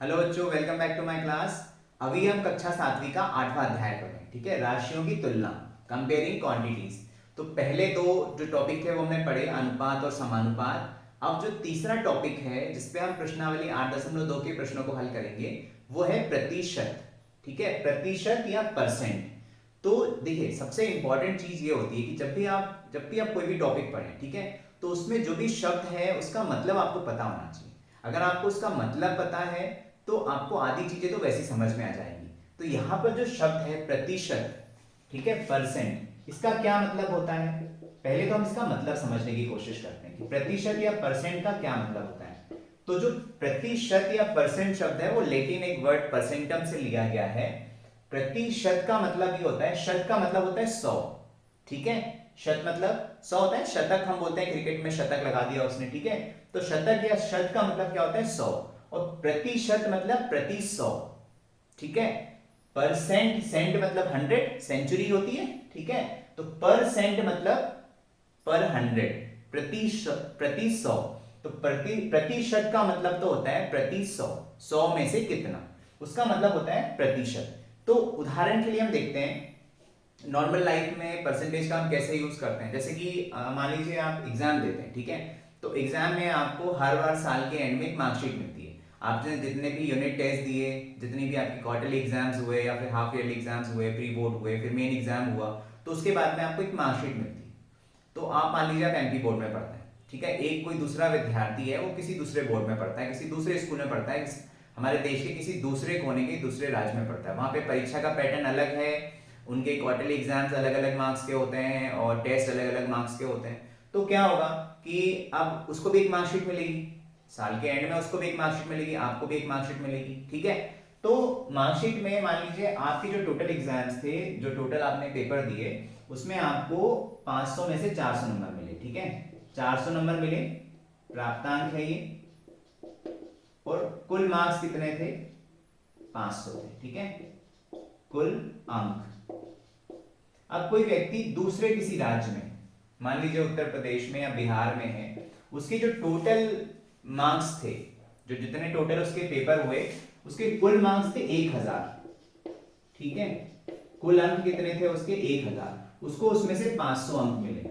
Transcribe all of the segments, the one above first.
Hello बच्चों, welcome back to my class. अभी हम कक्षा 7वीं का 8वां अध्याय पढ़ रहे हैं। ठीक है, राशियों की तुलना, कंपेयरिंग क्वांटिटीज। तो पहले दो जो टॉपिक थे वो हमने पढ़े, अनुपात और समानुपात। अब जो तीसरा टॉपिक है जिसपे हम प्रश्नावली 8.2 के प्रश्नों को हल करेंगे वो है प्रतिशत। ठीक है, प्रतिशत या परसेंट। तो देखिए, सबसे इंपॉर्टेंट चीज ये होती है कि जब भी आप कोई भी टॉपिक पढ़ें, ठीक है, तो उसमें जो भी शब्द है उसका मतलब आपको पता होना चाहिए। अगर आपको उसका मतलब पता है तो आपको आधी चीजें तो वैसे समझ में आ जाएंगी। तो यहां पर जो शब्द है प्रतिशत, ठीक है, परसेंट, इसका क्या मतलब होता है? पहले तो हम इसका मतलब समझने की कोशिश करते हैं कि प्रतिशत या परसेंट का क्या मतलब होता है। तो जो प्रतिशत या परसेंट शब्द है वो लैटिन एक वर्ड परसेंटम से लिया गया है। प्रतिशत का मतलब ये होता है, शत का मतलब होता है 100। ठीक है, शत मतलब 100 होता है। शतक हम बोलते हैं, क्रिकेट में शतक लगा दिया उसने, ठीक है। तो शतक या शत का मतलब क्या होता है? 100। और प्रतिशत मतलब प्रति 100। ठीक है, परसेंट, सेंट मतलब 100, सेंचुरी होती है, ठीक है। तो परसेंट मतलब पर 100, प्रति 100। तो प्रतिशत का मतलब तो होता है प्रति 100, 100 में से कितना, उसका मतलब होता है प्रतिशत। तो उदाहरण के लिए हम देखते हैं नॉर्मल लाइफ में परसेंटेज का हम कैसे यूज करते हैं। जैसे कि मान लीजिए आप एग्जाम देते हैं, ठीक है। तो एग्जाम में आपको हर बार साल के एंड में एक मार्कशीट मिलती है। आपने जितने भी यूनिट टेस्ट दिए, जितनी भी आपकी क्वार्टरली एग्जाम्स हुए या फिर हाफ ईयरली एग्जाम्स हुए, प्री बोर्ड हुए, फिर मेन एग्जाम हुआ, तो उसके बाद में आपको एक मार्कशीट मिलती है। तो आप मान लीजिए आप एमपी बोर्ड में पढ़ते हैं, ठीक है। एक कोई दूसरा विद्यार्थी है, वो किसी दूसरे बोर्ड में पढ़ता है, किसी दूसरे स्कूल में पढ़ता है, हमारे देश के किसी दूसरे कोने के दूसरे राज्य में पढ़ता है। वहां पे परीक्षा का पैटर्न अलग है, उनके क्वार्टरली एग्जाम्स अलग अलग मार्क्स के होते हैं और टेस्ट अलग अलग मार्क्स के होते हैं। तो क्या होगा कि अब उसको भी एक मार्कशीट मिलेगी, साल के एंड में उसको भी एक मार्कशीट मिलेगी, आपको भी एक मार्कशीट मिलेगी, ठीक है। तो मार्कशीट में मान लीजिए आपके जो टोटल एग्जाम्स थे, जो टोटल आपने पेपर दिए, उसमें आपको 500 में से 400 नंबर मिले, ठीक है। 400 नंबर मिले, प्राप्तांक है ये। और कुल मार्क्स कितने थे? 500 थे, ठीक है, कुल अंक। अब कोई व्यक्ति दूसरे किसी राज्य में, मान लीजिए उत्तर प्रदेश में या बिहार में है, उसके जो टोटल मार्क्स थे, जो जितने टोटल उसके पेपर हुए, उसके कुल मार्क्स थे 1000, ठीक है। कुल अंक कितने थे उसके? 1000। उसको उसमें से 500 अंक मिले।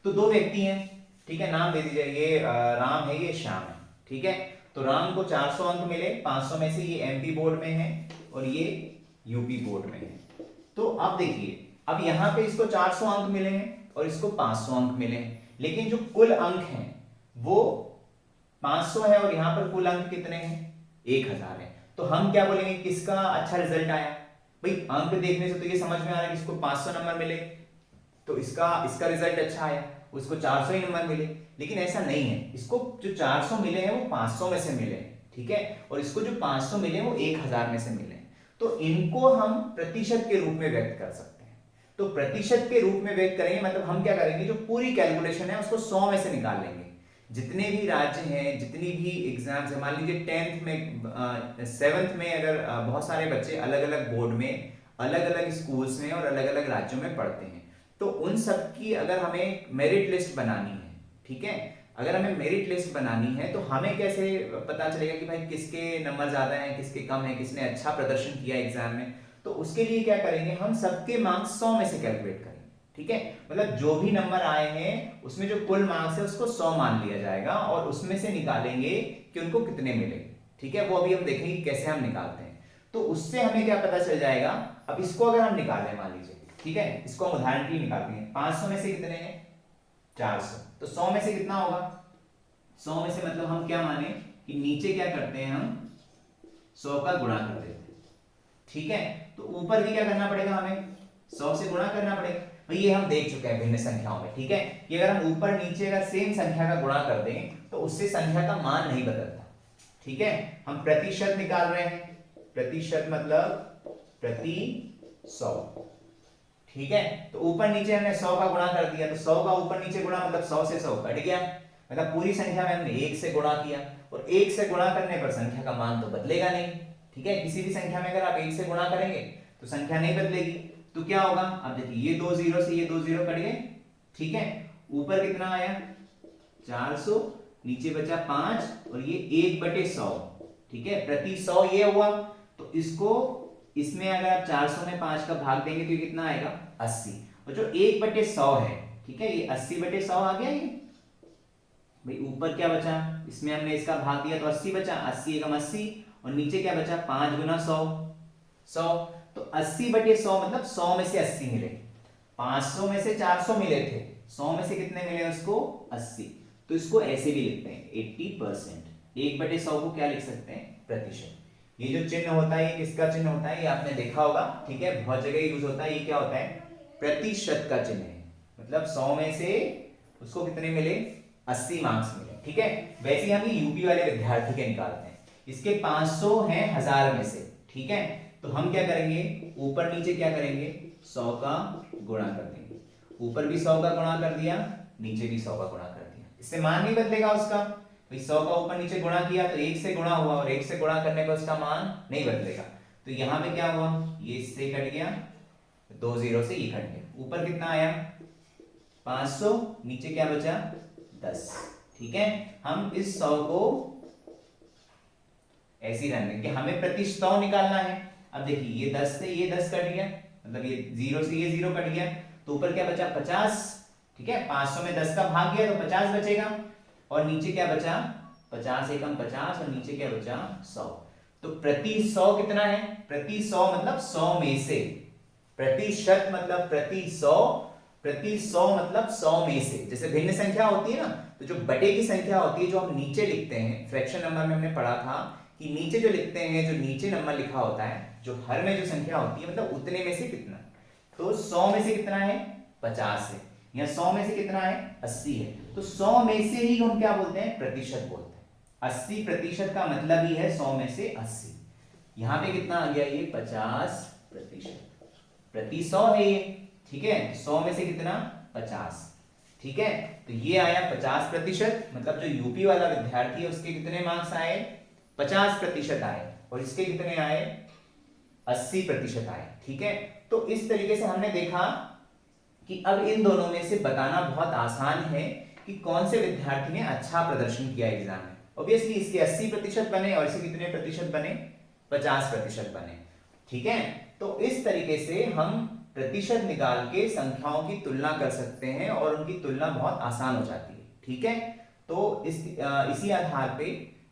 तो दो व्यक्ति हैं, ठीक है, नाम दे दीजिए, ये राम है, ये श्याम है, ठीक है। तो राम को 400 अंक मिले, 500 में से ये एमपी बोर्ड में है और ये यूपी बोर्ड में है। तो अब देखिए, अब यहां पे इसको 400 अंक मिले हैं और इसको 500 अंक मिले हैं, लेकिन जो कुल अंक हैं वो 500 है और यहां पर कुल अंक कितने हैं? 1000 है। तो हम क्या बोलेंगे, किसका अच्छा रिजल्ट आया? भाई अंक देखने से तो ये समझ में आ रहा है कि इसको 500 नंबर मिले, तो इसका इसका रिजल्ट अच्छा आया, उसको 400 ही नंबर मिले। लेकिन ऐसा नहीं है, इसको जो 400 मिले हैं वो 500 में से मिले, ठीक है, और इसको जो 500 मिले वो 1000 में से मिले। तो इनको हम प्रतिशत के रूप में व्यक्त कर सकते हैं। तो प्रतिशत के रूप में व्यक्त करेंगे मतलब हम क्या करेंगे, जो पूरी कैलकुलेशन है उसको 100 में से निकाल लेंगे। जितने भी राज्य हैं, जितनी भी एग्जाम्स है, मान लीजिए 10th में, 7th में, अगर बहुत सारे बच्चे अलग अलग बोर्ड में, अलग अलग स्कूल्स में और अलग अलग राज्यों में पढ़ते हैं, तो उन सब की अगर हमें मेरिट लिस्ट बनानी है, ठीक है, अगर हमें मेरिट लिस्ट बनानी है तो हमें कैसे पता चलेगा कि भाई किसके नंबर ज्यादा हैं, किसके कम हैं, किसने अच्छा प्रदर्शन किया एग्जाम में? तो उसके लिए क्या करेंगे, हम सबके मार्क्स 100 में से कैलकुलेट करेंगे, ठीक है। मतलब जो भी नंबर आए हैं उसमें जो कुल मार्क्स है उसको 100 मान लिया जाएगा और उसमें से निकालेंगे कि उनको कितने मिले, ठीक है। वो अभी हम देखेंगे कैसे हम निकालते हैं। तो उससे हमें क्या पता चल जाएगा, अब इसको अगर हम निकालें, मान लीजिए, ठीक है, इसको हम उदाहरण के लिए निकालते हैं। 500 में से कितने हैं? 400। तो 100 में से कितना होगा? 100 में से मतलब हम क्या माने कि नीचे क्या करते हैं, हम 100 का गुणा कर देते हैं, ठीक है। तो ऊपर भी क्या करना पड़ेगा, हमें 100 से गुणा करना पड़ेगा। भाई ये हम देख चुके हैं भिन्न संख्याओं में, ठीक है, कि अगर हम ऊपर नीचे अगर सेम संख्या का गुणा कर दें तो उससे संख्या का मान नहीं बदलता, ठीक है। हम प्रतिशत निकाल रहे हैं, प्रतिशत मतलब प्रति 100, ठीक है। तो ऊपर नीचे हमने 100 का गुणा कर दिया, तो 100 का ऊपर नीचे गुणा मतलब 100 से 100 कट गया, मतलब पूरी संख्या में हमने 1 से गुणा किया, और 1 से गुणा करने पर संख्या का मान तो बदलेगा नहीं, ठीक है। किसी भी संख्या में अगर आप 1 से गुणा करेंगे तो संख्या नहीं बदलेगी। तो क्या होगा, अब देखिए, ये 2 जीरो से ये 2 जीरो कट गए, ठीक है। ऊपर कितना आया? 400, नीचे बचा 5 और ये 1/100, ठीक है, प्रति 100 ये हुआ, तो इसको इसमें अगर आप 400 में 5 का भाग देंगे तो ये कितना आएगा 80, और जो 1/100 है, ठीक है, ये 80/100 आ गया। ये भाई ऊपर क्या बचा, इसमें हमने इसका भाग दिया तो 80 बचा, 80 एकम 80, और नीचे क्या बचा 5 गुना 100, 100, तो 80/100 मतलब 100 में से 80 मिले, 500 में से 400 मिले थे, 100 में से कितने मिले उसको 80, तो इसको ऐसे भी लिखते हैं 80%। 1/100 को क्या लिख सकते हैं प्रतिशत। ये जो चिन्ह होता है ये किसका चिन्ह होता है, ये आपने देखा होगा, ठीक है, बहुत जगह यूज होता है। ये क्या होता है, प्रतिशत का चिन्ह है, मतलब 100 में से उसको कितने मिले 80 मार्क्स मिले, ठीक है। वैसे ही हम ये यूपी वाले विद्यार्थी के निकालते हैं, इसके 500 हैं 1000 में से, ठीक है, तो हम क्या करेंगे ऊपर नीचे क्या करेंगे 100 का गुणा कर देंगे, ऊपर भी 100 का गुणा कर दिया, नीचे भी 100 का गुणा कर दिया, इससे मान नहीं बदलेगा उसका, 100 का ऊपर नीचे गुणा किया तो 1 से गुणा हुआ, और 1 से गुणा करने पर उसका मान नहीं बदलेगा, तो यहां पे क्या हुआ, ये इससे कट गया, 2 0 से ये कट गया, ऊपर कितना आया 500, नीचे क्या बचा 10, ठीक है। हम इस 100 को ऐसे ही रहने देंगे, हमें प्रति 100 निकालना है। अब देखिए ये 10 से ये 10 कट गया, मतलब ये 0 से ये 0 कट गया, तो ऊपर क्या बचा 50, ठीक है, 500 में 10 का भाग गया तो 50 बचेगा, और नीचे क्या बचा 50 एकम 50, और नीचे क्या बचा 100, तो प्रति 100 कितना है, प्रति 100 मतलब 100 में से, प्रतिशत मतलब प्रति 100, प्रति 100 मतलब 100 में से। जैसे भिन्न संख्या होती है ना, तो जो बटे की संख्या होती है जो हम नीचे लिखते हैं, फ्रैक्शन नंबर में हमने पढ़ा था कि नीचे जो लिखते हैं, जो नीचे नंबर लिखा होता है, जो हर में जो संख्या होती है मतलब उतने में से कितना, तो 100 में से कितना है 50 है, या 100 में से कितना है 80 है, तो 100 में से ही हम क्या बोलते हैं प्रतिशत बोलते हैं। 80% का मतलब ही है 100 में से 80, यहां पे कितना आ गया ये 50%, प्रति 100 है ये, ठीक है, 100 में से कितना 50, ठीक है, तो ये आया 50%, मतलब जो यूपी वाला विद्यार्थी है उसके कितने मार्क्स आए 50% आए, और इसके कितने आए 80% आए, ठीक है। तो इस तरीके से हमने देखा कि अब इन दोनों में से बताना बहुत आसान है कि कौन से विद्यार्थी ने अच्छा प्रदर्शन किया एग्जाम में। ऑब्वियसली इसके 80% बने और इसके कितने प्रतिशत बने 50% बने, ठीक है। तो इस तरीके से हम प्रतिशत निकाल के संख्याओं की तुलना कर सकते हैं और उनकी तुलना बहुत आसान हो जाती है, ठीक है। तो इसी आधार पे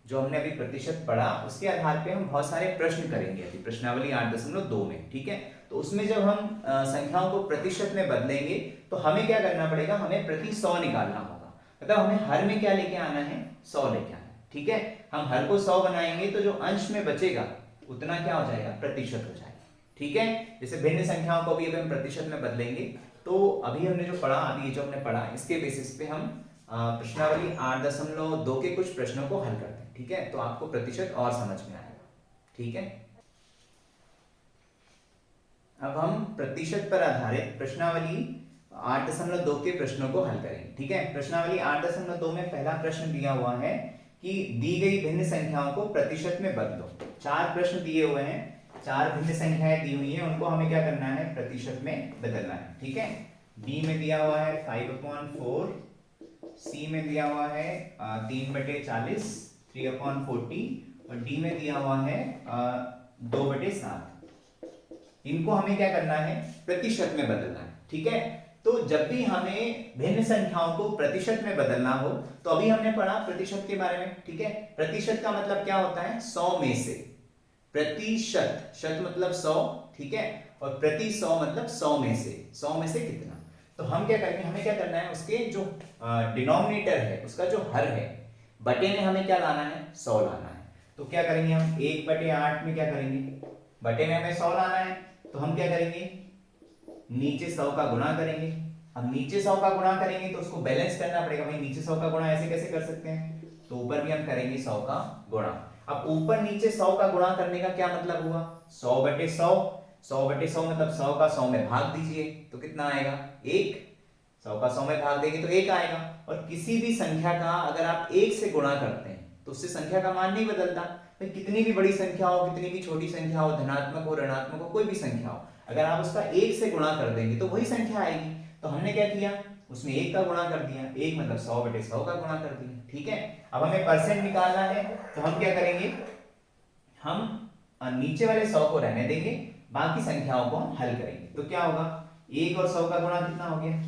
जो हमने अभी प्रतिशत पढ़ा उसके आधार पे हम बहुत सारे प्रश्न करेंगे अभी प्रश्नावली 8.2 में, ठीक है। तो उसमें जब हम संख्याओं को प्रतिशत में बदलेंगे तो हमें क्या करना पड़ेगा, हमें प्रति 100 निकालना होगा, मतलब हमें हर में क्या लेके आना है 100 लेके आना है, ठीक है। हम हर को 100 बनाएंगे तो जो अंश में बचेगा उतना क्या हो जाएगा प्रतिशत हो जाएगा, ठीक है। जैसे भिन्न संख्याओं को भी अभी हम प्रतिशत में बदलेंगे, तो अभी हमने जो पढ़ा, अभी ये जो हमने पढ़ा इसके बेसिस पे हम प्रश्नावली 8.2 के कुछ प्रश्नों को हल करते हैं, ठीक है, तो आपको प्रतिशत और समझ में आएगा, ठीक है। अब हम प्रतिशत पर आधारित प्रश्नावली 8.2 के प्रश्नों को हल करेंगे, ठीक है। प्रश्नावली 8.2 में पहला प्रश्न दिया हुआ है कि दी गई भिन्न संख्याओं को प्रतिशत में बदलो। 4 प्रश्न दिए हुए हैं, 4 भिन्न संख्याएं दी हुई हैं, उनको हमें क्या करना है प्रतिशत में बदलना है, ठीक है। बी में दिया हुआ है 5/4, सी में दिया हुआ है 3/40, 3/40, और डी में दिया हुआ है 2/7। इनको हमें क्या करना है प्रतिशत में बदलना है, ठीक है। तो जब भी हमें भिन्न संख्याओं को प्रतिशत में बदलना हो, तो अभी हमने पढ़ा प्रतिशत के बारे में, ठीक है। प्रतिशत का मतलब क्या होता है 100 में से, प्रतिशत, शत मतलब 100, ठीक है, और प्रति 100 मतलब 100 में से, 100 में से कितना। तो हम क्या करेंगे, हमें क्या करना है उसके जो डिनोमिनेटर है उसका जो हर है बटे में हमें क्या लाना है 100 लाना है। तो क्या करेंगे हम 1/8 में क्या करेंगे, बटे में हमें 100 लाना है, तो हम क्या करेंगे नीचे 100 का गुणा करेंगे। अब नीचे 100 का गुणा करेंगे तो उसको बैलेंस करना पड़ेगा, भाई नीचे 100 का गुणा ऐसे कैसे कर सकते हैं, तो ऊपर भी हम करेंगे 100 का गुणा। अब ऊपर नीचे 100 का गुणा करने का क्या मतलब हुआ 100/100, 100/100 मतलब 100 का 100 में भाग दीजिए तो कितना आएगा 1, 100 का 100 में भाग देंगे तो 1 आएगा। और किसी भी संख्या का अगर आप 1 से गुणा करते हैं तो उससे संख्या का मान नहीं बदलता, भाई कितनी भी बड़ी संख्या हो, कितनी भी छोटी संख्या हो, धनात्मक हो ऋणात्मक हो, कोई भी संख्या हो, अगर आप उसका 1 से गुणा कर देंगे तो वही संख्या आएगी। तो हमने क्या किया उसमें 1 का गुणा कर दिया, 1 मतलब 100/100 का गुणा कर दिया, ठीक है। अब हमें परसेंट निकालना है तो हम क्या करेंगे हम नीचे वाले 100 को रहने देंगे, बाकी संख्याओं को हम हल करेंगे। तो क्या होगा, 1 और 100 का गुणा कितना हो गया,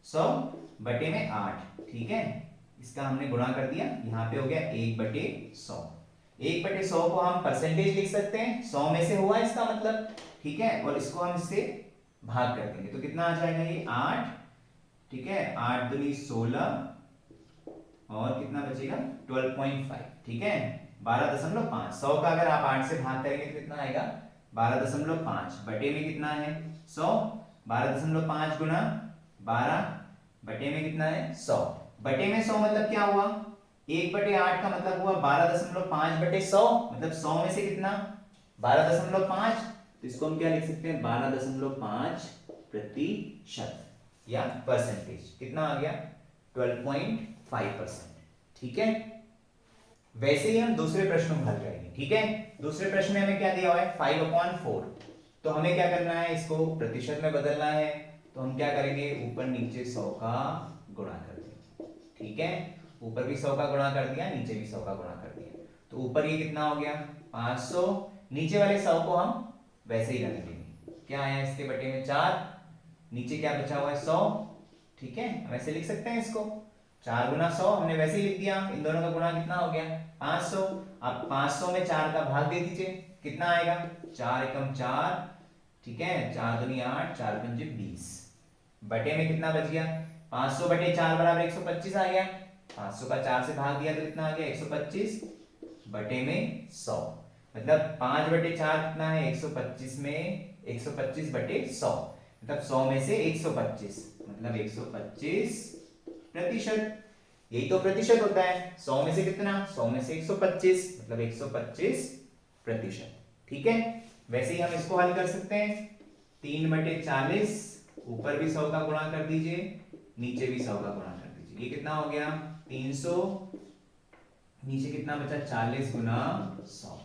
100 बटे में 8, ठीक है, इसका हमने गुणा कर दिया, यहाँ पे हो गया 1 बटे 100। 1 बटे 100 को हम परसेंटेज लिख सकते हैं, 100 में से हुआ इसका मतलब, ठीक है, और इसको हम इससे भाग कर देंगे तो कितना आ जाएगा ये 8, ठीक है, 8 दूनी 16 और कितना बचेगा 12.5, ठीक है, 12.5। 100 का अगर आप 8 से भाग करेंगे तो कितना आएगा 12.5 बटे में कितना है 100, 12.5 गुना 12 बटे में कितना है 100, बटे में 100 मतलब क्या हुआ, 1 बटे 8 का मतलब हुआ 12.5 बटे 100, मतलब 100 में से कितना 12.5, तो इसको हम क्या लिख सकते हैं 12.5 प्रतिशत या परसेंटेज, कितना आ गया 12.5%, ठीक है। वैसे ही हम दूसरे प्रश्न को हल करेंगे, ठीक है। दूसरे प्रश्न में हमें क्या दिया हुआ है 5/4, तो हमें क्या करना है, इसको प्रतिशत में बदलना है, तो हम क्या करेंगे ऊपर नीचे 100 का गुणा कर देंगे, ठीक है, ऊपर भी 100 का गुणा कर दिया, नीचे भी 100 का गुणा कर दिया, तो ऊपर ये कितना हो गया 500, नीचे वाले 100 को हम वैसे ही रहने देंगे, क्या आया इसके बटे में 4, नीचे क्या बचा हुआ है 100, ठीक है, हम ऐसे लिख सकते हैं इसको, 4 गुना 100 हमने वैसे ही लिख दिया, इन दोनों का गुणा कितना हो गया 500, अब 500 में 4 का भाग दे दीजिए, कितना आएगा 4 एकम 4, ठीक है, 4 दूनी 8, 4 पंजे 20, बटे में कितना बच गया 500 बटे 4 बराबर 125 आ गया, 500 का 4 से भाग दिया तो कितना आ गया 125 बटे में 100, मतलब 5 बटे 4 कितना है 125 में 125 बटे 100, मतलब 100 में से 125, मतलब 125 प्रतिशत, यही तो प्रतिशत होता है, 100 में से कितना 100 में से 125, मतलब 125 प्रतिशत, ठीक है। वैसे ही हम इसको हल कर सकते हैं, 3 बटे 40, ऊपर भी 100 का गुणा कर दीजिए, नीचे भी 100 का गुणा कर दीजिए, ये कितना हो गया 300, नीचे कितना बचा 40 गुना 100,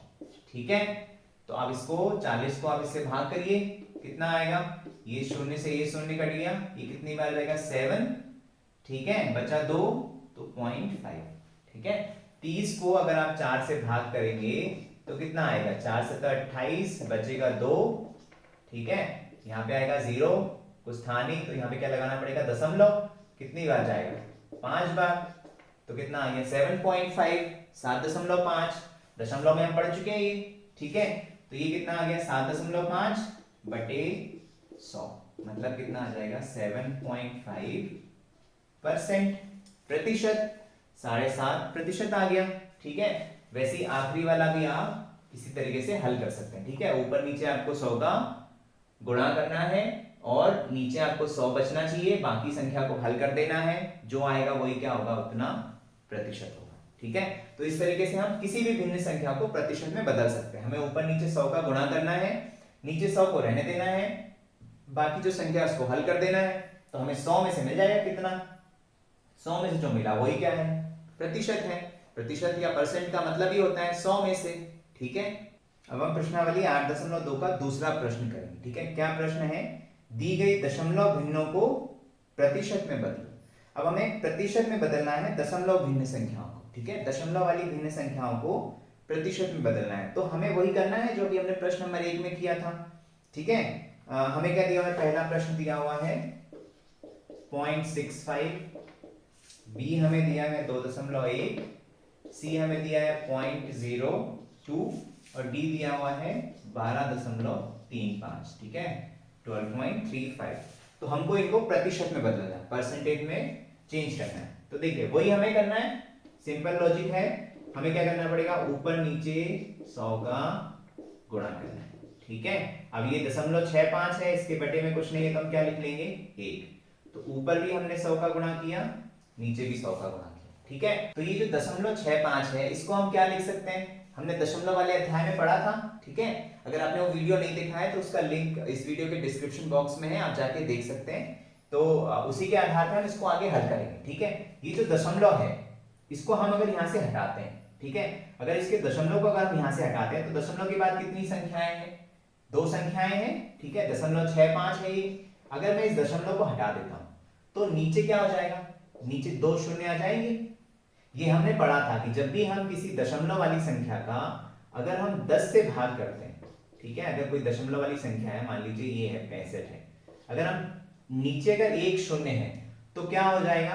ठीक है। तो अब इसको 40 को आप इससे भाग करिए, कितना आएगा, ये शून्य से ये शून्य कट गया, ये कितनी बार जाएगा 7, ठीक है, बचा 2 तो 0.5, ठीक है। 30 को अगर आप 4 से भाग करेंगे तो कितना आएगा 4 7 28, बचेगा 2, ठीक है, यहाँ पे आएगा 0, कुछ था नहीं तो यहाँ पे क्या लगाना पड़ेगा दशमलव, कितनी बार जाएगा 5 बार, तो कितना आ गया 7.5, 7.5, दशमलव में हम पढ़ चुके हैं ये, ठीक है, तो ये कितना आ गया 7.5 बटे 100, मतलब कितना आ जाएगा 7.5% प्रतिशत, 7.5% आ गया, ठीक है। वैसे ही आखिरी वाला भी आप इसी तरीके से हल कर सकते हैं, ठीक है, ऊपर नीचे आपको 100 का गुणा करना है और नीचे आपको 100 बचना चाहिए, बाकी संख्या को हल कर देना है, जो आएगा वही क्या होगा उतना प्रतिशत होगा, ठीक है। तो इस तरीके से हम किसी भी भिन्न संख्या को प्रतिशत में बदल सकते हैं, हमें ऊपर नीचे 100 का गुणा करना है, नीचे 100 को रहने देना है, बाकी जो संख्या उसको हल कर देना है, तो हमें 100 में से मिल जाएगा कितना, 100 में से जो मिला वही क्या है प्रतिशत है, प्रतिशत या परसेंट का मतलब ही होता है 100 में से, ठीक है। अब हम प्रश्नावली 8.2 का दूसरा प्रश्न करेंगे, ठीक है। क्या प्रश्न है, दी गई दशमलव भिन्नों को प्रतिशत में बदलो। अब हमें प्रतिशत में बदलना है दशमलव भिन्न संख्याओं को, ठीक है, दशमलव वाली भिन्न संख्याओं को प्रतिशत में बदलना है, तो हमें वही करना है जो अभी हमने प्रश्न नंबर 1 में किया था, ठीक है। हमें क्या दिया हुआ है, पहला प्रश्न दिया हुआ है 0.65, बी हमें दिया है 2.1, सी हमें दिया है 0.02 और डी दिया हुआ है 12.35, ठीक है, 12.35। तो हमको इनको प्रतिशत में बदलना है, परसेंटेज में चेंज करना है, तो देखिए वही हमें करना है, सिंपल लॉजिक है, हमें क्या करना पड़ेगा ऊपर नीचे 100 का गुणा करना है, ठीक है। अब ये 0.65 है, इसके बटे में कुछ नहीं है तो हम क्या लिख लेंगे 1, तो ऊपर भी हमने 100 का गुणा किया, नीचे भी 100 का गुणा किया, ठीक है। तो ये जो 0.65 है इसको हम क्या लिख सकते हैं, हमने दशमलव वाले अध्याय में पढ़ा था, ठीक है। अगर आपने वो वीडियो नहीं देखा है तो उसका लिंक इस वीडियो के डिस्क्रिप्शन बॉक्स में है, आप जाके देख सकते हैं, तो उसी के आधार पर हम इसको आगे हल करेंगे, ठीक है। ये जो दशमलव है इसको हम अगर यहाँ से हटाते हैं, ठीक है, अगर इसके दशमलव को अगर हम यहाँ से हटाते हैं तो दशमलव के बाद कितनी संख्याएं हैं, 2 संख्याएं हैं, ठीक है, 0.65 है ये, अगर मैं इस दशमलव को हटा देता हूं तो नीचे क्या हो जाएगा, नीचे 2 शून्य आ जाएंगे। ये हमने पढ़ा था कि जब भी हम किसी दशमलव वाली संख्या का अगर हम 10 से भाग करते हैं, ठीक है, अगर कोई दशमलव वाली संख्या है, मान लीजिए ये है 65 है, अगर हम नीचे अगर एक शून्य है तो क्या हो जाएगा,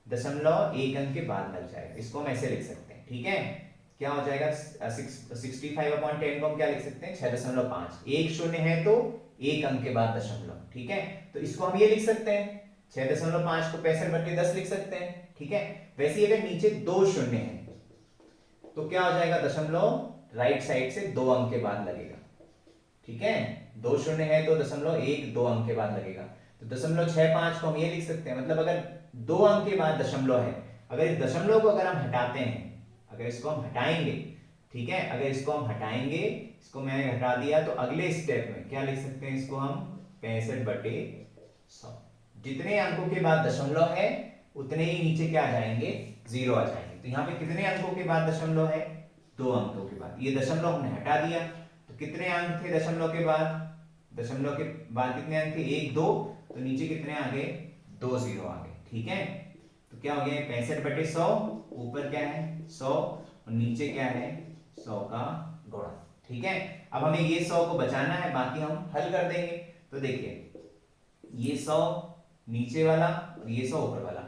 दशमलव एक अंक के बाद लग जाएगा, इसको हम ऐसे लिख सकते हैं, ठीक है, क्या हो जाएगा 65/10 को हम क्या लिख सकते हैं 6.5, एक शून्य है तो एक अंक के बाद दशमलव, ठीक है, तो इसको हम ये लिख सकते हैं 6.5 को 65/10 लिख सकते हैं, ठीक है। वैसे ही अगर नीचे दो शून्य है तो क्या हो जाएगा, दशमलव राइट साइड से दो अंक के बाद लगेगा, ठीक है, दो शून्य है तो दशमलव एक दो अंक के बाद लगेगा, तो 0.65 को हम ये लिख सकते हैं, मतलब अगर दो अंक के बाद दशमलव है, अगर इस दशमलव को अगर हम हटाते हैं, अगर इसको हम हटाएंगे, ठीक है, अगर इसको हम हटाएंगे, इसको मैंने हटा दिया, तो अगले स्टेप में क्या लिख सकते हैं, इसको हम 65/100, जितने अंकों के बाद दशमलव है उतने ही नीचे क्या आ जाएंगे, जीरो आ जाएंगे। तो यहाँ पे कितने अंकों के बाद दशमलव है, दो अंकों के बाद, ये दशमलव हमने हटा दिया, तो कितने अंक थे दशमलव के बाद, दशमलव के बाद कितने अंक थे, एक दो, तो नीचे कितने आ गए, दो जीरो आ गए, ठीक है, तो क्या हो गया 65/100, ऊपर क्या है 100 और नीचे क्या है 100 का गुणा, ठीक है। अब हमें ये 100 को बचाना है, बाकी हम हल कर देंगे। तो देखिए ये 100 नीचे वाला और ये 100 ऊपर वाला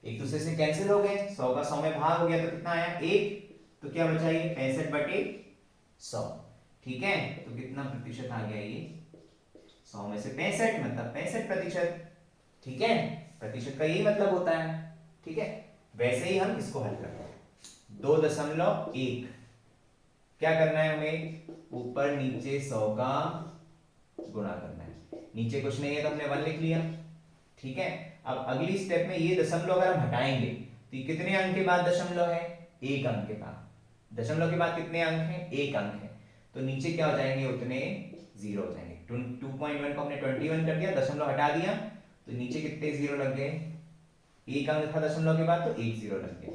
एक दूसरे से कैंसिल हो गए, 100 का 100 में भाग हो गया तो कितना आया एक, तो क्या बचा ये 65/100, ठीक है, तो कितना प्रतिशत आ गया ये 100 में से 65 मतलब 65%, ठीक है, प्रतिशत का यही मतलब होता है, ठीक है। वैसे ही हम इसको हल करते हैं 2.1, क्या करना है हमें, ऊपर नीचे 100 का गुणा करना है, नीचे कुछ नहीं है तो हमने 1 लिख लिया, ठीक है। अब अगली स्टेप में ये दशमलव अगर हम हटाएंगे तो ये कितने अंक के बाद दशमलव है, एक अंक के बाद, दशमलव के बाद कितने अंक हैं, एक अंक है, तो नीचे क्या हो जाएंगे, उतने जीरो हो जाएंगे, 2.1 को हमने 21 कर दिया, दशमलव हटा दिया, तो नीचे कितने जीरो लग गए, एक अंक था दशमलव के बाद तो एक जीरो लग गया,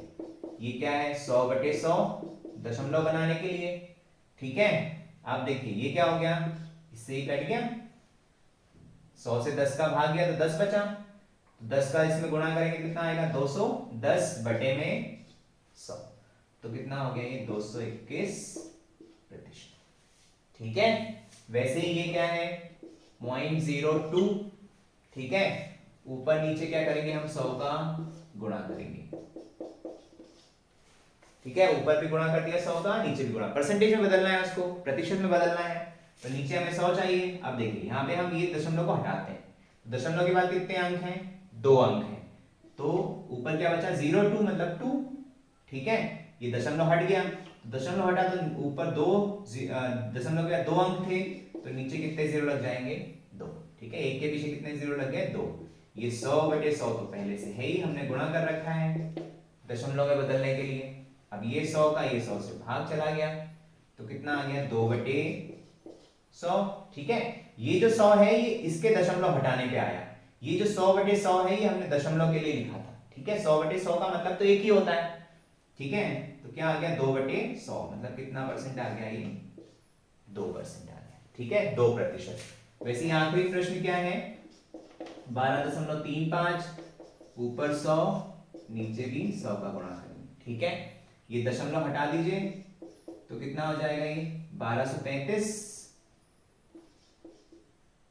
ये क्या है 100/100 दशमलव बनाने के लिए, ठीक है। आप देखिए ये क्या हो गया, इससे ही कट गया, 100 से 10 का भाग गया तो 10 बचा, तो 10 का इसमें गुणा करेंगे कितना आएगा 210/100, तो कितना हो गया ये 221%, ठीक है। वैसे ही ये क्या है 0.02, ठीक है, ऊपर नीचे क्या करेंगे हम 100 का गुणा करेंगे, ठीक है, ऊपर भी गुणा कर दिया 100 का, नीचे भी गुणा, परसेंटेज में बदलना है उसको, प्रतिशत में बदलना है, तो नीचे हमें 100 चाहिए। अब देखिए यहाँ पे हम ये दशमलव को हटाते हैं, दशमलव के बाद कितने अंक हैं, दो अंक हैं, तो ऊपर क्या बचा 02 मतलब 2, ठीक है, ये दशमलव हट गया, दशमलव हटा तो ऊपर दो दशमलव के बाद दो अंक थे, तो नीचे कितने जीरो लग जाएंगे, दो, ठीक है, एक के पीछे कितने जीरो लग गए, दो, ये 100/100 तो पहले से है ही, हमने गुणा कर रखा है दशमलव में बदलने के लिए। अब ये 100 का ये 100 से भाग चला गया, तो कितना आ गया 2/100, ठीक है, ये जो 100 है ये इसके दशमलव हटाने पे आया, ये जो 100/100 है ये हमने दशमलव के लिए लिखा था, ठीक है, 100/100 का मतलब तो एक ही होता है, ठीक है, तो क्या आ गया 2/100 मतलब कितना परसेंट आ गया, ये 2% आ गया, ठीक है, 2%। वैसे ही आखिरी प्रश्न क्या है 12.35, ऊपर 100 नीचे भी 100 का गुणा करेंगे, ठीक है, ये दशमलव हटा दीजिए तो कितना हो जाएगा ये 1235,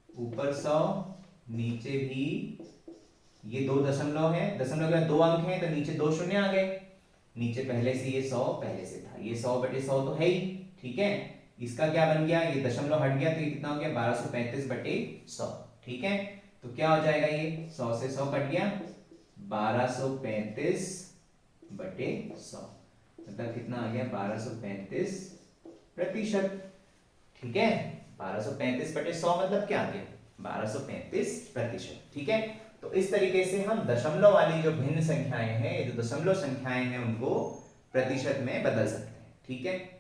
ऊपर 100 नीचे भी, ये दो दशमलव है, दशमलव के बाद दो अंक हैं तो नीचे दो शून्य आ गए, नीचे पहले से ये 100 पहले से था, ये 100/100 तो है ही, ठीक है, इसका क्या बन गया, ये दशमलव हट गया तो ये कितना हो गया 1235/100, ठीक है, तो क्या हो जाएगा ये 100 से 100 कट गया 1235/100, मतलब कितना आ गया 1235%, ठीक है, 1235/100 मतलब क्या आ गया 1235%, ठीक है। तो इस तरीके से हम दशमलव वाली जो भिन्न संख्याएं हैं, जो दशमलव संख्याएं हैं, उनको प्रतिशत में बदल सकते हैं, ठीक है।